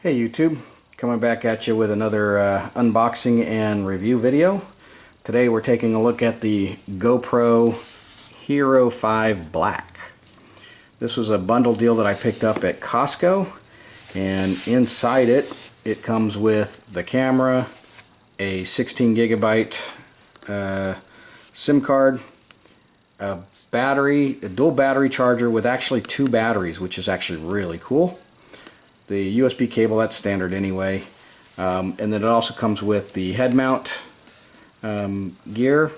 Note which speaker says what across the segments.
Speaker 1: Hey YouTube, coming back at you with another unboxing and review video. Today we're taking a look at the GoPro Hero 5 Black. This was a bundle deal that I picked up at Costco, and inside it comes with the camera, a 16 gigabyte SIM card, a battery, a dual battery charger with actually two batteries, which is actually really cool. The USB cable, that's standard anyway. And then it also comes with the head mount gear,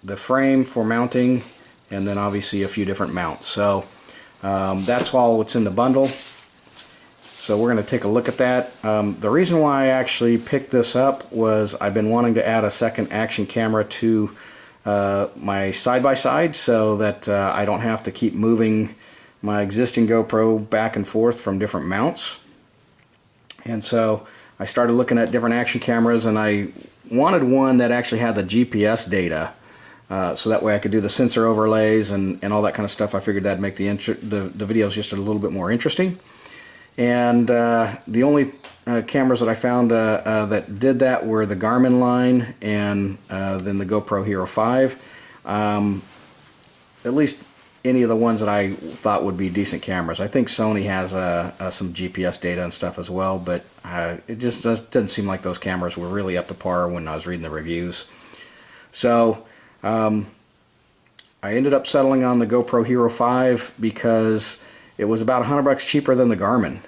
Speaker 1: the frame for mounting, and then obviously a few different mounts. So that's all what's in the bundle. So we're going to take a look at that. The reason why I actually picked this up was I've been wanting to add a second action camera to my side-by-side so that I don't have to keep moving my existing GoPro back and forth from different mounts. And so I started looking at different action cameras, and I wanted one that actually had the GPS data, so that way I could do the sensor overlays and all that kind of stuff. I figured that'd make the videos just a little bit more interesting. And the only cameras that I found that did that were the Garmin line and then the GoPro Hero 5. At least any of the ones that I thought would be decent cameras. I think Sony has some GPS data and stuff as well, but it just didn't seem like those cameras were really up to par when I was reading the reviews. So I ended up settling on the GoPro Hero 5 because it was about $100 cheaper than the Garmin.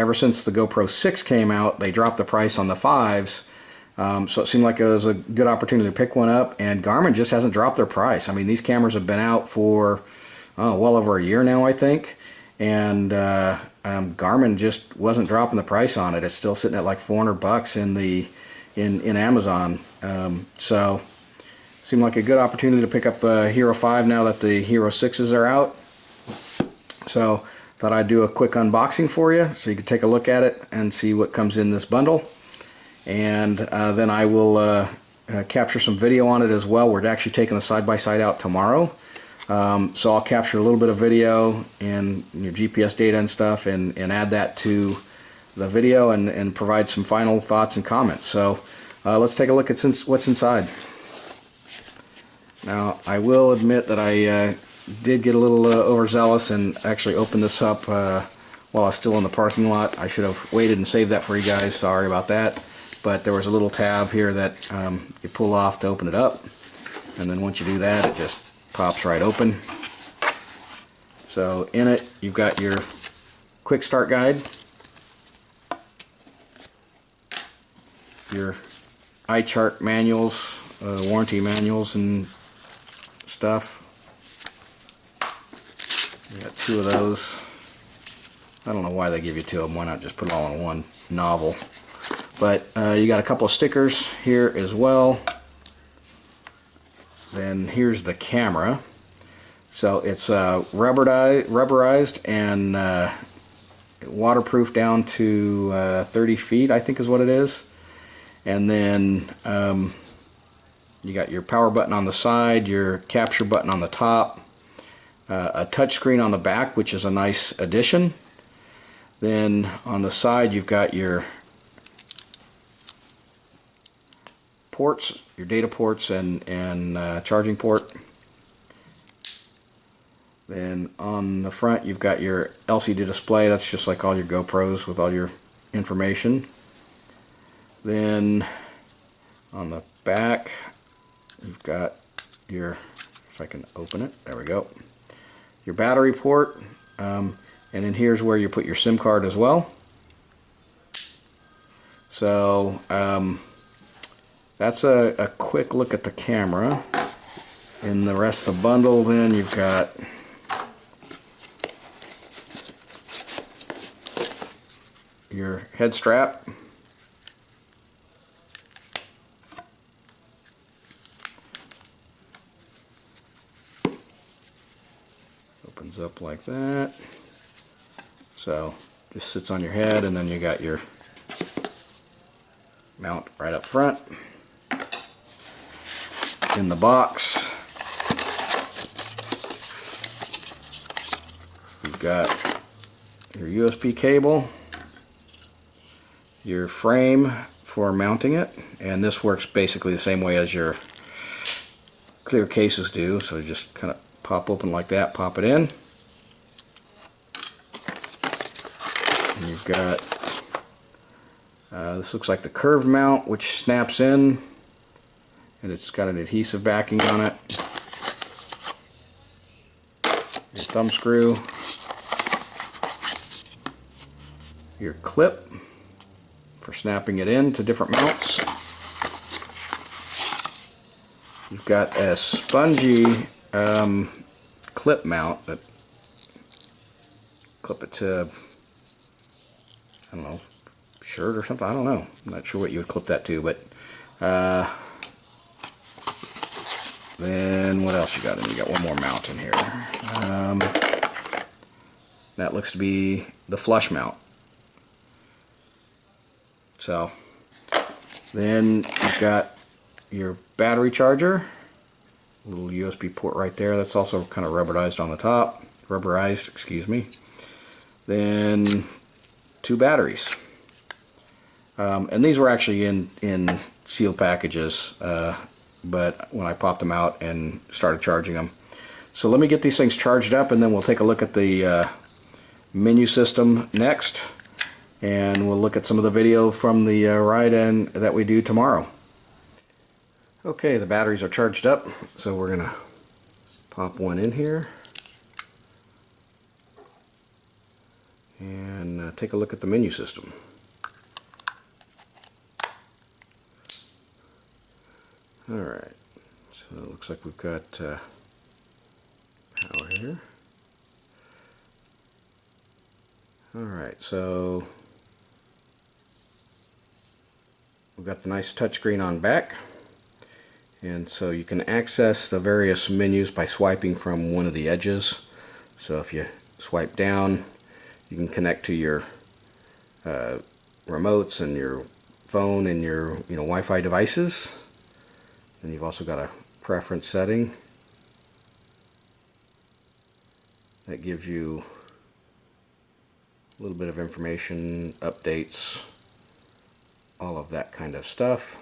Speaker 1: Ever since the GoPro 6 came out, they dropped the price on the 5s. So it seemed like it was a good opportunity to pick one up, and Garmin just hasn't dropped their price. I mean, these cameras have been out for well over a year now, I think, and Garmin just wasn't dropping the price on it. It's still sitting at like $400 in Amazon. So it seemed like a good opportunity to pick up a Hero 5 now that the Hero 6s are out. So thought I'd do a quick unboxing for you so you can take a look at it and see what comes in this bundle. And then I will capture some video on it as well. We're actually taking the side-by-side out tomorrow. So I'll capture a little bit of video and your GPS data and stuff, and add that to the video and provide some final thoughts and comments. So let's take a look at what's inside. Now, I will admit that I did get a little overzealous and actually opened this up while I was still in the parking lot. I should have waited and saved that for you guys. Sorry about that. But there was a little tab here that you pull off to open it up, and then once you do that, it just pops right open. So in it, you've got your quick start guide, your iChart manuals, warranty manuals and stuff. You got two of those. I don't know why they give you two of them. Why not just put it all in one novel? But you got a couple of stickers here as well. Then here's the camera. So it's rubberized and waterproof down to 30 feet, I think is what it is. And then you got your power button on the side, your capture button on the top, a touch screen on the back, which is a nice addition. Then on the side you've got your ports, your data ports and charging port. Then on the front you've got your LCD display. That's just like all your GoPros with all your information. Then on the back you've got your, if I can open it, there we go, your battery port, and then here's where you put your SIM card as well. So that's a quick look at the camera. In the rest of the bundle, then you've got your head strap, opens up like that, so just sits on your head, and then you got your mount right up front. In the box you've got your USB cable, your frame for mounting it, and this works basically the same way as your clear cases do. So just kind of pop open like that, pop it in. And you've got this looks like the curved mount, which snaps in, and it's got an adhesive backing on it. Your thumb screw, your clip for snapping it in to different mounts. You've got a spongy clip mount that clip it to, I don't know, shirt or something. I don't know. I'm not sure what you would clip that to, but then what else you got? And you got one more mount in here. That looks to be the flush mount. So then you've got your battery charger, a little USB port right there. That's also kind of rubberized on the top. Rubberized, excuse me. Then 2 batteries. And these were actually in sealed packages, but when I popped them out and started charging them. So let me get these things charged up, and then we'll take a look at the menu system next, and we'll look at some of the video from the ride and that we do tomorrow. Okay, the batteries are charged up, so we're gonna pop one in here and take a look at the menu system. Alright, so it looks like we've got power here. Alright, so we've got the nice touchscreen on back, and so you can access the various menus by swiping from one of the edges. So if you swipe down, you can connect to your remotes and your phone and your Wi-Fi devices. And you've also got a preference setting that gives you a little bit of information, updates, all of that kind of stuff.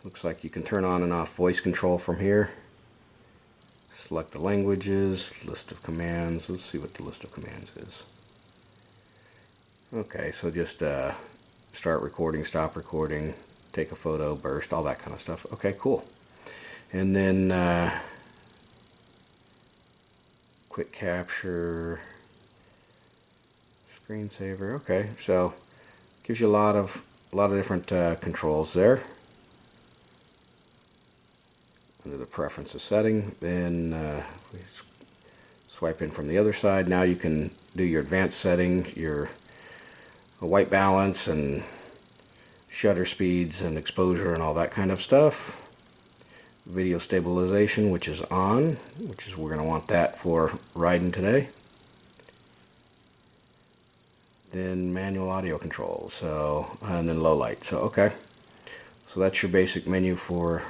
Speaker 1: Looks like you can turn on and off voice control from here. Select the languages, list of commands. Let's see what the list of commands is. Okay, so just start recording, stop recording, take a photo, burst, all that kind of stuff. Okay, cool. And then quick capture, screensaver. Okay, so gives you a lot of different controls there. Under the preferences setting, then if we swipe in from the other side, now you can do your advanced setting, your white balance and shutter speeds and exposure and all that kind of stuff. Video stabilization, which is on, we're going to want that for riding today. Then manual audio controls, so, and then low light. So okay, so that's your basic menu for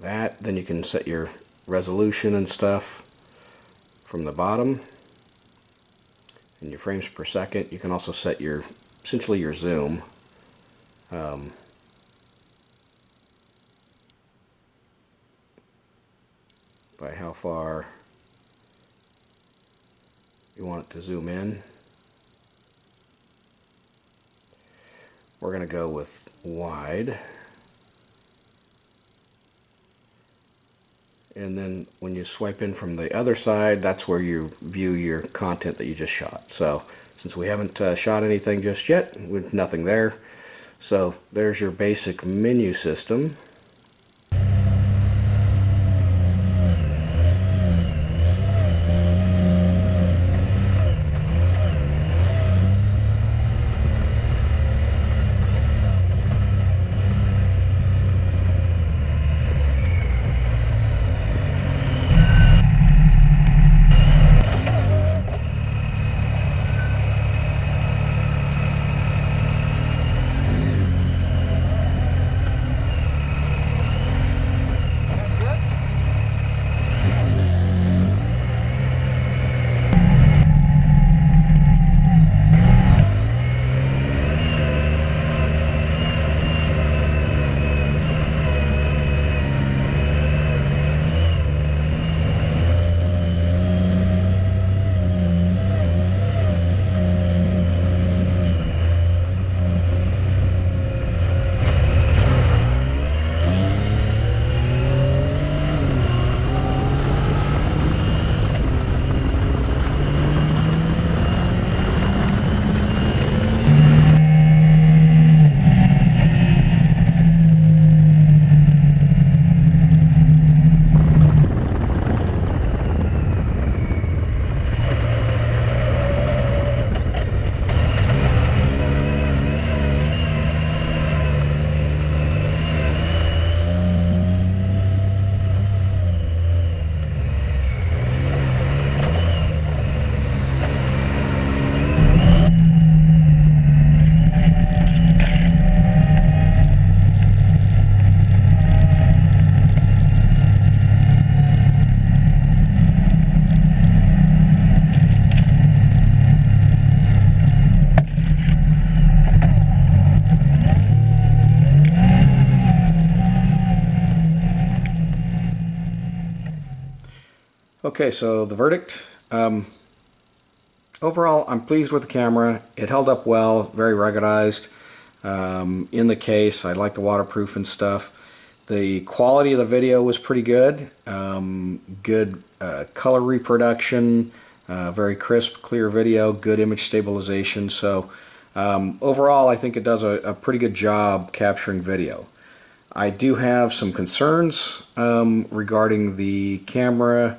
Speaker 1: that. Then you can set your resolution and stuff from the bottom, and your frames per second. You can also set your essentially your zoom. By how far you want it to zoom in. We're going to go with wide. And then when you swipe in from the other side, that's where you view your content that you just shot. So since we haven't shot anything just yet, with nothing there, so there's your basic menu system. Okay, so the verdict. Overall, I'm pleased with the camera. It held up well, very ruggedized. In the case, I like the waterproof and stuff. The quality of the video was pretty good. Good color reproduction, very crisp, clear video, good image stabilization. So overall, I think it does a pretty good job capturing video. I do have some concerns regarding the camera.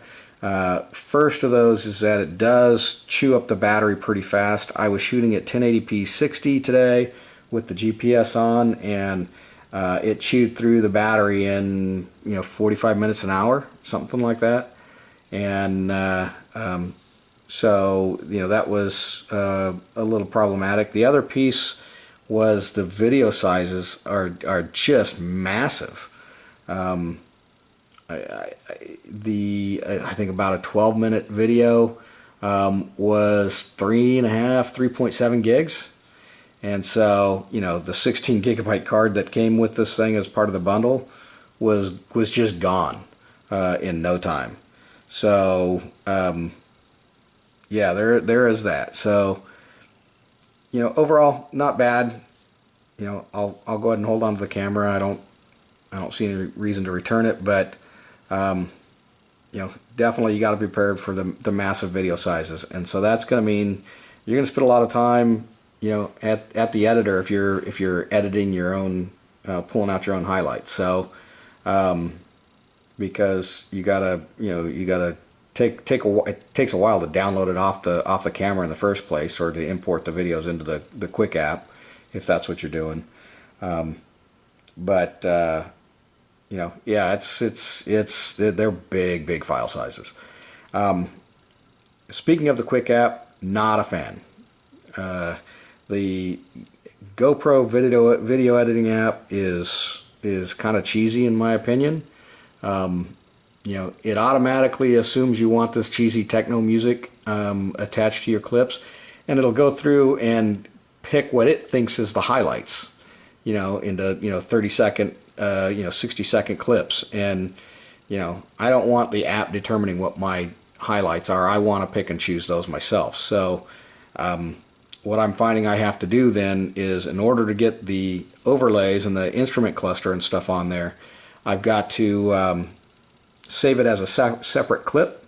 Speaker 1: First of those is that it does chew up the battery pretty fast. I was shooting at 1080p 60 today with the GPS on, and it chewed through the battery in 45 minutes an hour, something like that. And so that was a little problematic. The other piece was the video sizes are just massive. I think about a 12-minute video was 3.7 gigs. And so, the 16 gigabyte card that came with this thing as part of the bundle was just gone in no time. So, yeah, there is that. So, overall, not bad. I'll go ahead and hold on to the camera. I don't see any reason to return it, but definitely you got to be prepared for the massive video sizes, and so that's going to mean you're going to spend a lot of time, at the editor if you're editing your own, pulling out your own highlights. So, because you gotta it takes a while to download it off the camera in the first place, or to import the videos into the Quick app, if that's what you're doing. Yeah, they're big file sizes. Speaking of the Quick app, not a fan. The GoPro video editing app is kind of cheesy in my opinion. It automatically assumes you want this cheesy techno music attached to your clips, and it'll go through and pick what it thinks is the highlights, into 30-second, 60-second clips. And I don't want the app determining what my highlights are. I want to pick and choose those myself. So what I'm finding I have to do then is, in order to get the overlays and the instrument cluster and stuff on there, I've got to save it as a separate clip.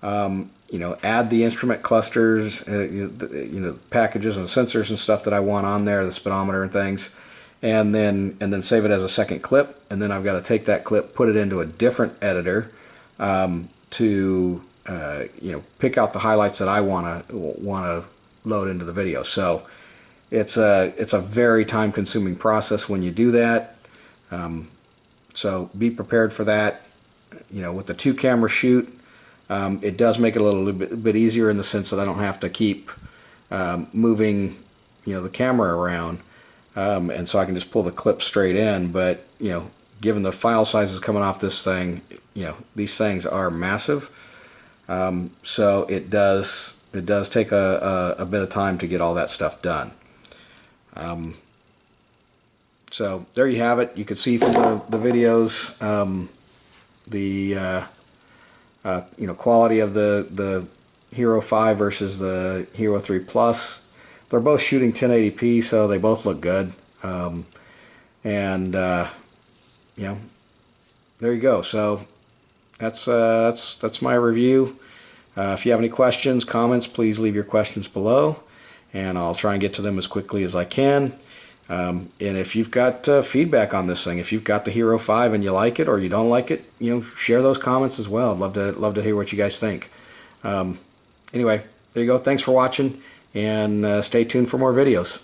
Speaker 1: Add the instrument clusters, packages and sensors and stuff that I want on there, the speedometer and things, and then save it as a second clip. And then I've got to take that clip, put it into a different editor to pick out the highlights that I want to load into the video. So it's a very time-consuming process when you do that. So be prepared for that. With the 2-camera shoot, it does make it a little bit easier in the sense that I don't have to keep moving the camera around, and so I can just pull the clip straight in. But given the file sizes coming off this thing, these things are massive, so it does take a bit of time to get all that stuff done. So there you have it. You can see from the videos the quality of the Hero 5 versus the Hero 3 Plus. They're both shooting 1080p, so they both look good. There you go. So that's my review. If you have any questions, comments, please leave your questions below, and I'll try and get to them as quickly as I can. And if you've got feedback on this thing, if you've got the Hero 5 and you like it or you don't like it, share those comments as well. I'd love to hear what you guys think. Anyway, there you go. Thanks for watching, and stay tuned for more videos.